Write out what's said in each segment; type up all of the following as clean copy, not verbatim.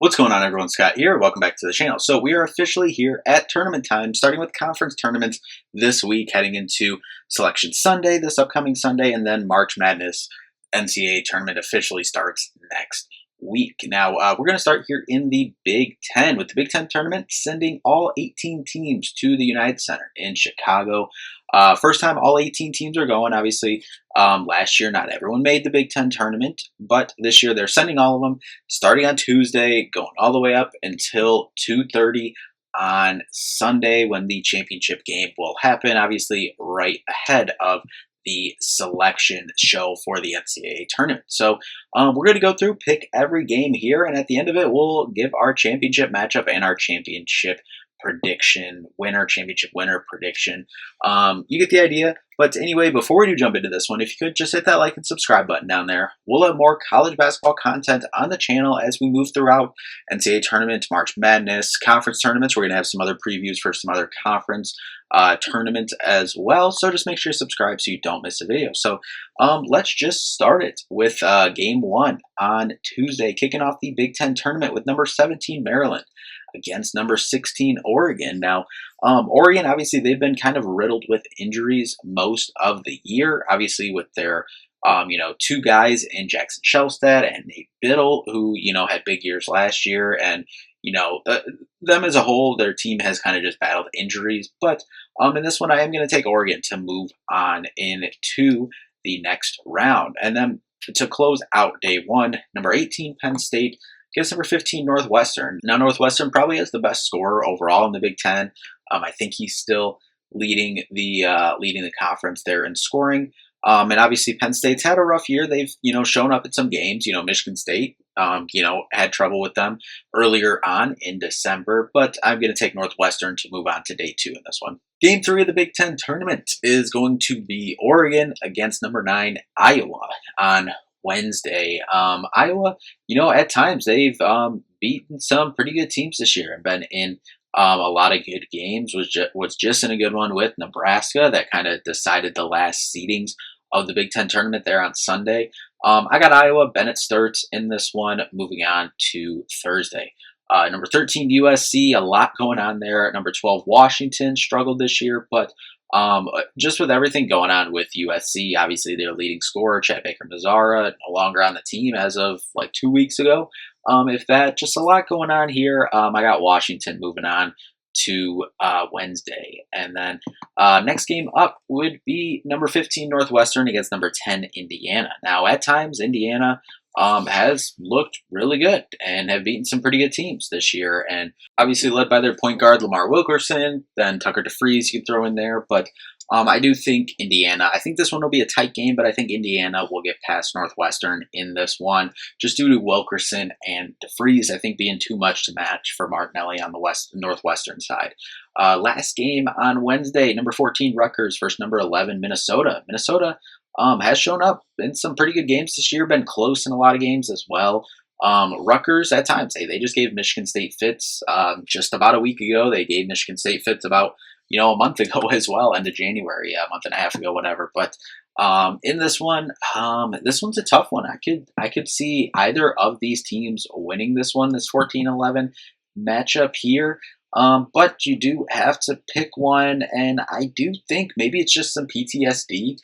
What's going on, everyone? Scott here. Welcome back to the channel. So we are officially here at tournament time, starting with conference tournaments this week, heading into Selection Sunday, this upcoming Sunday, and then March Madness NCAA tournament officially starts next week. Now, we're going to start here in the Big Ten, with the Big Ten tournament sending all 18 teams to the United Center in Chicago. First time all 18 teams are going. Obviously, last year not everyone made the Big Ten tournament, but this year they're sending all of them, starting on Tuesday, going all the way up until 2:30 on Sunday, when the championship game will happen, obviously right ahead of the selection show for the NCAA tournament. So we're going to go through, pick every game here, and at the end of it, we'll give our championship matchup and our championship championship winner prediction. You get the idea. But anyway, before we do jump into this one, if you could just hit that like and subscribe button down there. We'll have more college basketball content on the channel as we move throughout NCAA tournament, March Madness, conference tournaments. We're going to have some other previews for some other conference tournaments as well. So just make sure you subscribe so you don't miss a video. So let's just start it with game one on Tuesday, kicking off the Big Ten tournament with number 17 Maryland against number 16 Oregon. Now, Oregon, obviously, they've been kind of riddled with injuries most of the year, obviously with their two guys in Jackson Shelstad and Nate Biddle, who, had big years last year. And, them as a whole, their team has kind of just battled injuries. But in this one, I am going to take Oregon to move on into the next round. And then to close out day one, number 18 Penn State against number 15 Northwestern. Now, Northwestern probably has the best scorer overall in the Big Ten. I think he's still leading the conference there in scoring. And obviously, Penn State's had a rough year. They've shown up in some games. Michigan State had trouble with them earlier on in December. But I'm going to take Northwestern to move on to day two in this one. Game three of the Big Ten tournament is going to be Oregon against number 9 Iowa on Wednesday. Iowa, at times they've beaten some pretty good teams this year and been in a lot of good games. Was just in a good one with Nebraska that kind of decided the last seedings of the Big Ten tournament there on Sunday. I got Iowa, Bennett Sturts in this one, moving on to Thursday. Number 13 USC, a lot going on there. Number 12 Washington struggled this year, but just with everything going on with USC, obviously their leading scorer, Chad Baker-Mazara, no longer on the team as of like 2 weeks ago. Just a lot going on here. I got Washington moving on to Wednesday. And then next game up would be number 15 Northwestern against number 10 Indiana. Now, at times, Indiana has looked really good and have beaten some pretty good teams this year. And obviously led by their point guard, Lamar Wilkerson, then Tucker DeFries you can throw in there. But I do think Indiana, I think this one will be a tight game, but I think Indiana will get past Northwestern in this one, just due to Wilkerson and DeFries, I think, being too much to match for Martinelli on the Northwestern side. Last game on Wednesday, number 14 Rutgers versus number 11 Minnesota. Minnesota has shown up in some pretty good games this year, been close in a lot of games as well. Rutgers, at times, they just gave Michigan State fits just about a week ago. They gave Michigan State fits about a month ago as well, end of January, a month and a half ago, whatever. But in this one, this one's a tough one. I could see either of these teams winning this one, this 14-11 matchup here. But you do have to pick one, and I do think maybe it's just some PTSD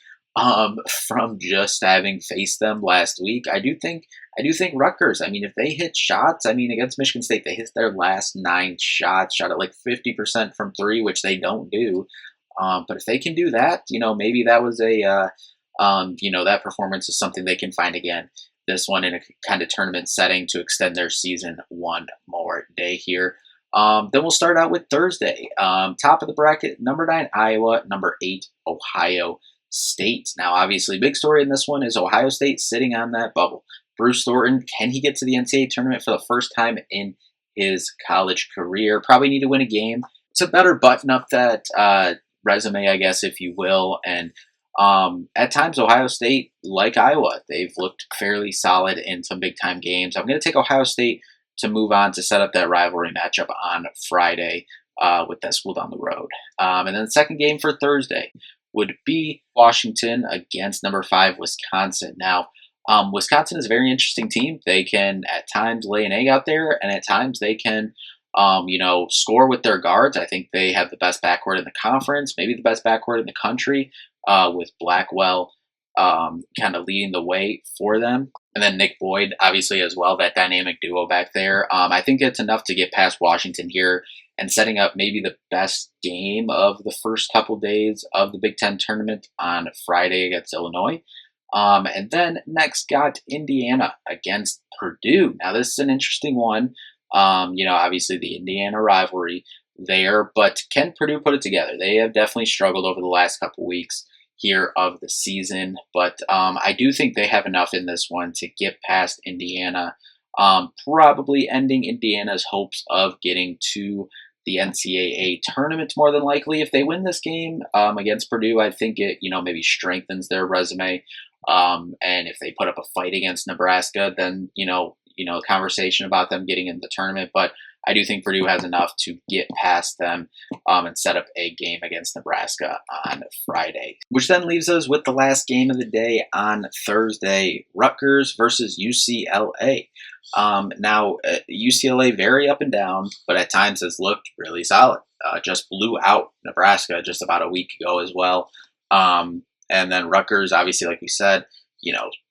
from just having faced them last week. I do think Rutgers, if they hit shots, against Michigan State, they hit their last 9 shots, shot at like 50% from 3, which they don't do. But if they can do that, maybe that was that performance is something they can find again. This one in a kind of tournament setting to extend their season one more day here. Then we'll start out with Thursday. Top of the bracket, number 9 Iowa, number 8 Ohio State. Now, obviously, big story in this one is Ohio State sitting on that bubble. Bruce Thornton, can he get to the NCAA tournament for the first time in his college career? Probably need to win a game to better button up that resume, I guess, if you will. And at times, Ohio State, like Iowa, they've looked fairly solid in some big-time games. I'm going to take Ohio State to move on to set up that rivalry matchup on Friday with that school down the road. And then the second game for Thursday would be Washington against number 5 Wisconsin. Now, Wisconsin is a very interesting team. They can at times lay an egg out there, and at times they can, score with their guards. I think they have the best backcourt in the conference, maybe the best backcourt in the country, with Blackwell kind of leading the way for them. And then Nick Boyd, obviously, as well, that dynamic duo back there. I think it's enough to get past Washington here and setting up maybe the best game of the first couple days of the Big Ten tournament on Friday against Illinois. And then next got Indiana against Purdue. Now, this is an interesting one. Obviously the Indiana rivalry there, but can Purdue put it together? They have definitely struggled over the last couple weeks here of the season, but I do think they have enough in this one to get past Indiana, probably ending Indiana's hopes of getting to the NCAA tournament more than likely. If they win this game against Purdue, I think it maybe strengthens their resume. And if they put up a fight against Nebraska, then conversation about them getting in the tournament. But I do think Purdue has enough to get past them and set up a game against Nebraska on Friday, which then leaves us with the last game of the day on Thursday: Rutgers versus UCLA. Now, UCLA very up and down, but at times has looked really solid. Just blew out Nebraska just about a week ago as well. And then Rutgers, obviously, like we said,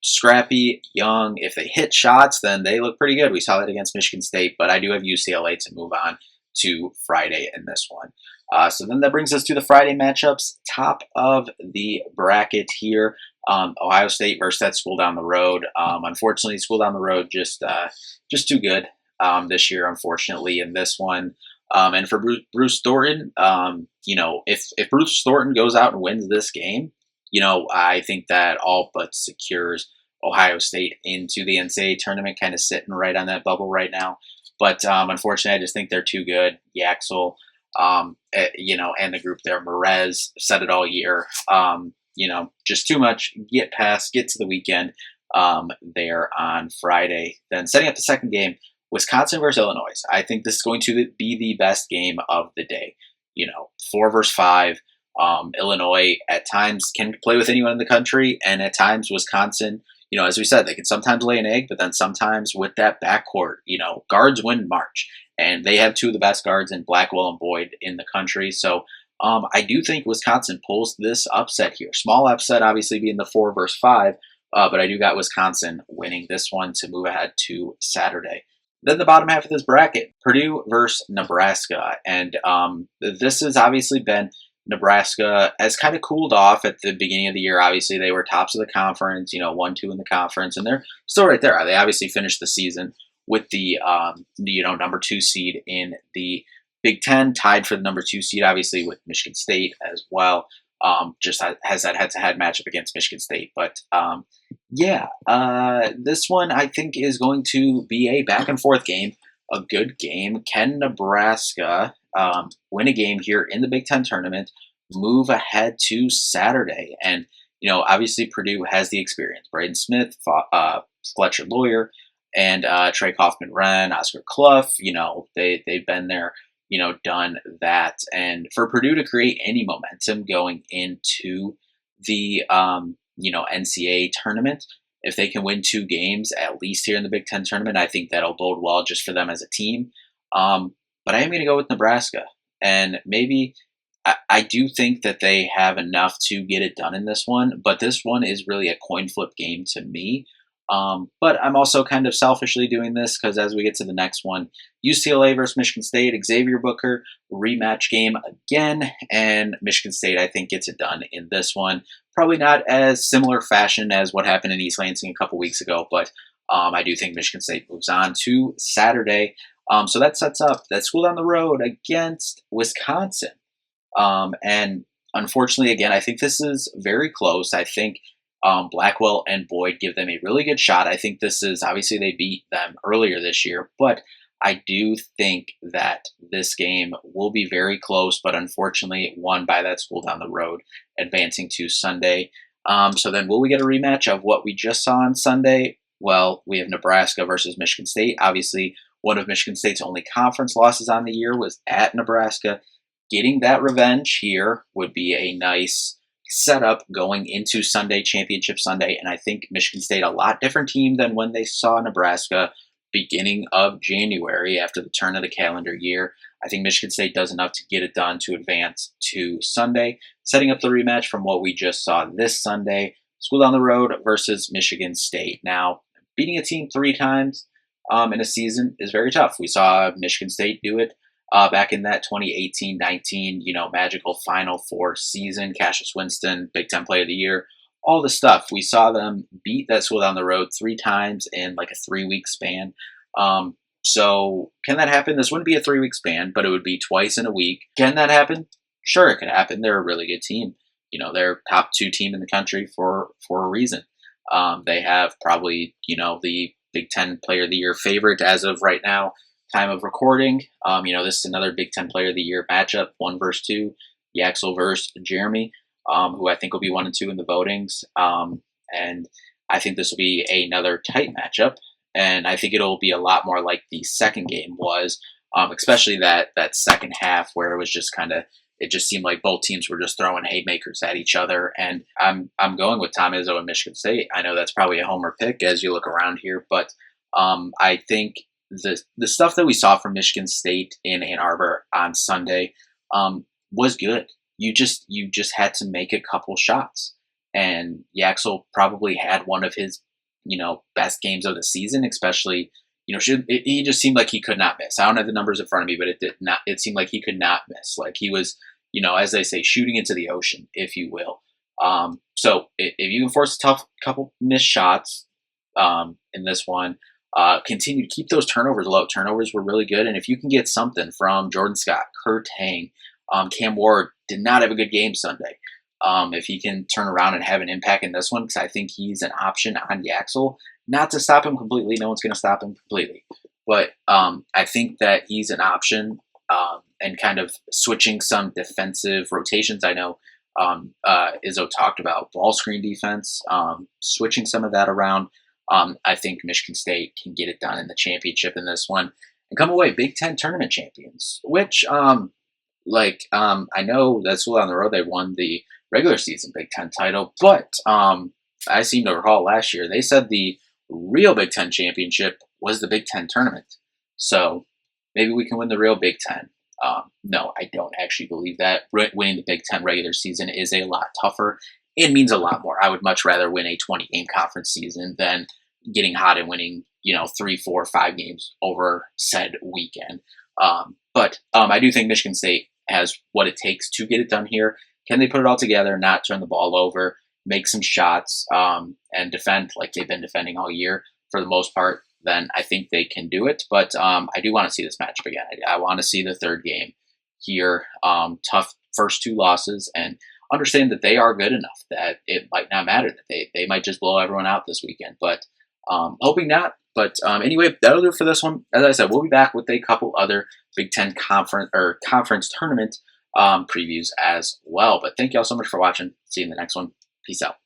scrappy, young. If they hit shots, then they look pretty good. We saw that against Michigan State, but I do have UCLA to move on to Friday in this one. So then that brings us to the Friday matchups. Top of the bracket here, Ohio State versus that school down the road. Unfortunately, school down the road just too good this year, unfortunately, in this one. And for Bruce Thornton, if Bruce Thornton goes out and wins this game, I think that all but secures Ohio State into the NCAA tournament, kind of sitting right on that bubble right now. But unfortunately, I just think they're too good. Yaxel, and the group there, Merez, said it all year. Just too much. Get to the weekend there on Friday. Then setting up the second game, Wisconsin versus Illinois. I think this is going to be the best game of the day. 4 versus 5. Illinois at times can play with anyone in the country, and at times Wisconsin, as we said, they can sometimes lay an egg, but then sometimes with that backcourt, guards win March, and they have two of the best guards in Blackwell and Boyd in the country. So I do think Wisconsin pulls this upset here. Small upset, obviously, being the 4 versus 5, but I do got Wisconsin winning this one to move ahead to Saturday. Then the bottom half of this bracket, Purdue versus Nebraska, and this has obviously been Nebraska has kind of cooled off at the beginning of the year. Obviously, they were tops of the conference, 1-2 in the conference, and they're still right there. They obviously finished the season with the number 2 seed in the Big Ten, tied for the number 2 seed, obviously, with Michigan State as well. Just has that head-to-head matchup against Michigan State. But this one I think is going to be a back-and-forth game, a good game. Can Nebraska win a game here in the Big Ten tournament, move ahead to Saturday? And, obviously Purdue has the experience. Braden Smith, Fletcher Lawyer, and Trey Kaufman-Renn, Oscar Clough, they've been there, done that. And for Purdue to create any momentum going into the, NCAA tournament, if they can win 2 games, at least here in the Big Ten tournament, I think that'll bode well just for them as a team. But I am going to go with Nebraska. And maybe I do think that they have enough to get it done in this one. But this one is really a coin flip game to me. But I'm also kind of selfishly doing this because as we get to the next one, UCLA versus Michigan State, Xavier Booker, rematch game again. And Michigan State, I think, gets it done in this one. Probably not as similar fashion as what happened in East Lansing a couple weeks ago. But I do think Michigan State moves on to Saturday. So that sets up that school down the road against Wisconsin. And unfortunately, again, I think this is very close. I think Blackwell and Boyd give them a really good shot. I think this is, obviously they beat them earlier this year, but I do think that this game will be very close, but unfortunately won by that school down the road, advancing to Sunday. So then will we get a rematch of what we just saw on Sunday? Well, we have Nebraska versus Michigan State. Obviously, one of Michigan State's only conference losses on the year was at Nebraska. Getting that revenge here would be a nice set up going into Sunday, Championship Sunday, and I think Michigan State a lot different team than when they saw Nebraska beginning of January after the turn of the calendar year. I think Michigan State does enough to get it done to advance to Sunday, setting up the rematch from what we just saw this Sunday. School down the road versus Michigan State. Now, beating a team 3 times in a season is very tough. We saw Michigan State do it back in that 2018-19, magical Final Four season. Cassius Winston, Big Ten Player of the Year, all the stuff. We saw them beat that school down the road 3 times in like a 3-week span. So can that happen? This wouldn't be a 3-week span, but it would be twice in a week. Can that happen? Sure, it could happen. They're a really good team. They're top 2 team in the country for a reason. They have probably, the Big Ten Player of the Year favorite as of right now, time of recording. This is another Big Ten Player of the Year matchup, 1 versus 2, Yaxel versus Jeremy, who I think will be 1 and 2 in the votings. And I think this will be another tight matchup. And I think it'll be a lot more like the second game was, especially that second half where it was just it just seemed like both teams were just throwing haymakers at each other. And I'm going with Tom Izzo and Michigan State. I know that's probably a homer pick as you look around here, but I think the stuff that we saw from Michigan State in Ann Arbor on Sunday was good. You just had to make a couple shots, and Yaxel probably had one of his best games of the season, especially. He just seemed like he could not miss. I don't have the numbers in front of me, but it seemed like he could not miss. Like he was, as they say, shooting into the ocean, if you will. So if you can force a tough couple missed shots in this one, continue to keep those turnovers low. Turnovers were really good. And if you can get something from Jordan Scott, Kurt Hang, Cam Ward did not have a good game Sunday. If he can turn around and have an impact in this one, because I think he's an option on Yaxel. Not to stop him completely. No one's going to stop him completely. But I think that he's an option and kind of switching some defensive rotations. I know Izzo talked about ball screen defense, switching some of that around. I think Michigan State can get it done in the championship in this one and come away Big Ten tournament champions, which I know that's school on the road. They won the regular season Big Ten title, but I seem to recall last year they said the real Big Ten championship was the Big Ten tournament. So maybe we can win the real Big Ten. No, I don't actually believe that. Winning the Big Ten regular season is a lot tougher. It means a lot more. I would much rather win a 20-game conference season than getting hot and winning, 3, 4, 5 games over said weekend. But I do think Michigan State has what it takes to get it done here. Can they put it all together, not turn the ball over, make some shots, and defend like they've been defending all year for the most part? Then I think they can do it. But I do want to see this matchup again. I want to see the third game here. Tough first 2 losses, and understand that they are good enough that it might not matter, that they might just blow everyone out this weekend. But hoping not. But anyway, that'll do it for this one. As I said, we'll be back with a couple other Big Ten conference tournament previews as well. But thank you all so much for watching. See you in the next one. Peace out.